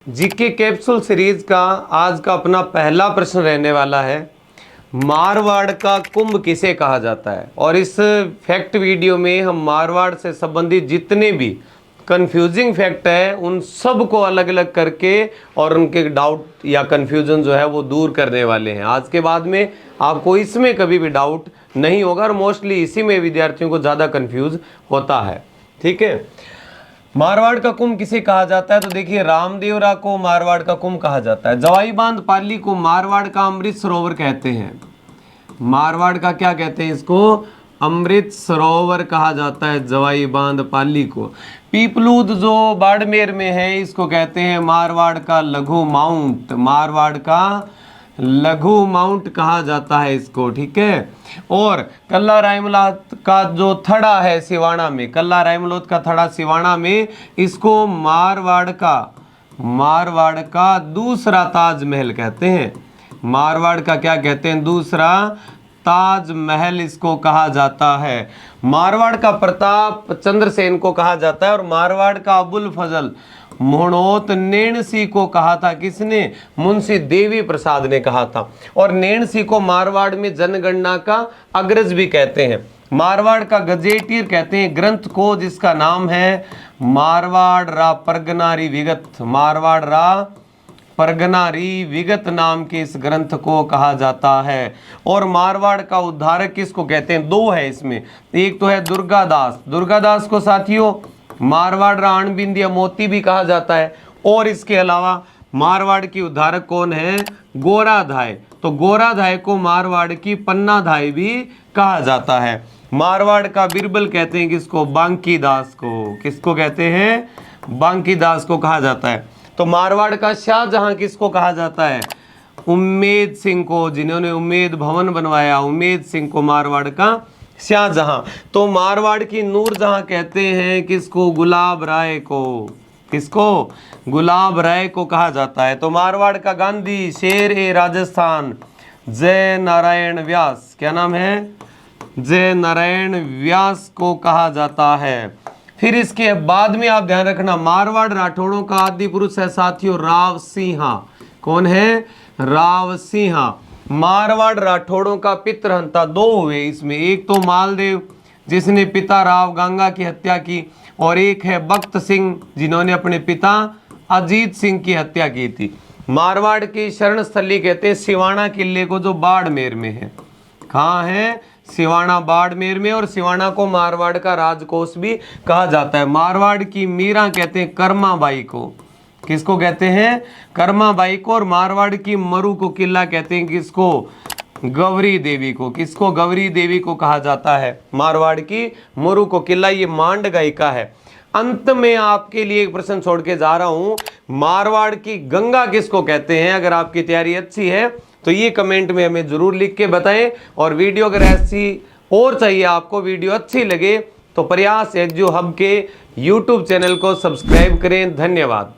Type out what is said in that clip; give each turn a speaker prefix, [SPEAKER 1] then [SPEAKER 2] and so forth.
[SPEAKER 1] GK capsule series का आज का अपना पहला प्रश्न रहने वाला है, मारवाड़ का कुंभ किसे कहा जाता है। और इस फैक्ट वीडियो में हम मारवाड़ से संबंधित जितने भी कंफ्यूजिंग फैक्ट है उन सब को अलग अलग करके और उनके डाउट या कंफ्यूजन जो है वो दूर करने वाले हैं। आज के बाद में आपको इसमें कभी भी डाउट नहीं होगा और मोस्टली इसी में विद्यार्थियों को ज़्यादा कंफ्यूज होता है। ठीक है, मारवाड़ का कुंभ किसे कहा जाता है, तो देखिए रामदेवरा को मारवाड़ का कुंभ कहा जाता है। जवाई बांध पाली को मारवाड़ का अमृत सरोवर कहते हैं। मारवाड़ का क्या कहते हैं, इसको अमृत सरोवर कहा जाता है जवाई बांध पाली को। पीपलूद जो बाड़मेर में है इसको कहते हैं मारवाड़ का लघु माउंट। मारवाड़ का लघु माउंट कहा जाता है इसको। ठीक है, और कल्ला रायमलोत का जो थड़ा है सिवाना में, कल्ला रायमलोत का थड़ा सिवाना में, इसको मारवाड़ का दूसरा ताजमहल कहते हैं। मारवाड़ का क्या कहते हैं, दूसरा ताजमहल इसको कहा जाता है। मारवाड़ का प्रताप चंद्रसेन को कहा जाता है और मारवाड़ का अबुल फजल मोहनोत नेणसी को कहा था। किसने, मुंशी देवी प्रसाद ने कहा था। और नेणसी को मारवाड़ में जनगणना का अग्रज भी कहते हैं। मारवाड़ का गजेटियर कहते हैं ग्रंथ को जिसका नाम है मारवाड़ रा परगनारी विगत। मारवाड़ रा परगनारी विगत नाम के इस ग्रंथ को कहा जाता है। और मारवाड़ का उद्धारक किसको कहते हैं, दो है इसमें। एक तो है दुर्गादास। दुर्गादास को साथियों मारवाड़ राण बिंदिया मोती भी कहा जाता है। और इसके अलावा मारवाड़ की उद्धारक कौन है, गोराधाय। तो गोराधाय को मारवाड़ की पन्नाधाय भी कहा जाता है। मारवाड़ का बिरबल कहते हैं किसको, बांकीदास को। किसको कहते हैं, बांकीदास को कहा जाता है। तो मारवाड़ का शाहजहां किसको कहा जाता है, उम्मेद सिंह को, जिन्होंने उम्मेद भवन बनवाया, उम्मेद सिंह को मारवाड़ का शाहजहां। तो मारवाड़ की नूरजहां कहते हैं किसको, गुलाब राय को। किसको, गुलाब राय को कहा जाता है। तो मारवाड़ का गांधी शेर ए राजस्थान जय नारायण व्यास, क्या नाम है, जय नारायण व्यास को कहा जाता है। फिर इसके बाद में आप ध्यान रखना, मारवाड़ राठौड़ों का आदि पुरुष है साथियों राव सिंहा। कौन है, राव सिंहा। मारवाड़ राठौड़ों का पितृहंता दो हुए इसमें, एक तो मालदेव जिसने पिता राव गंगा की हत्या की, और एक है बख्त सिंह जिन्होंने अपने पिता अजीत सिंह की हत्या की थी। मारवाड़ की शरण स्थली कहते हैं सिवाना किले को जो बाड़मेर में है। कहाँ है, सिवाना बाड़मेर में। और सिवाना को मारवाड़ का राजकोष भी कहा जाता है। मारवाड़ की मीरा कहते हैं कर्माबाई को। किसको कहते हैं, कर्माबाई को। और मारवाड़ की मरु को किला कहते हैं किसको, गौरी देवी को। किसको, गौरी देवी को कहा जाता है। मारवाड़ की मरु को किला, ये मांडगाई का है। अंत में आपके लिए एक प्रश्न छोड़ के जा रहा हूं, मारवाड़ की गंगा किसको कहते हैं। अगर आपकी तैयारी अच्छी है तो ये कमेंट में हमें जरूर लिख के बताएं। और वीडियो अगर ऐसी और चाहिए आपको, वीडियो अच्छी लगे तो प्रयास एग्जो हब के यूट्यूब चैनल को सब्सक्राइब करें। धन्यवाद।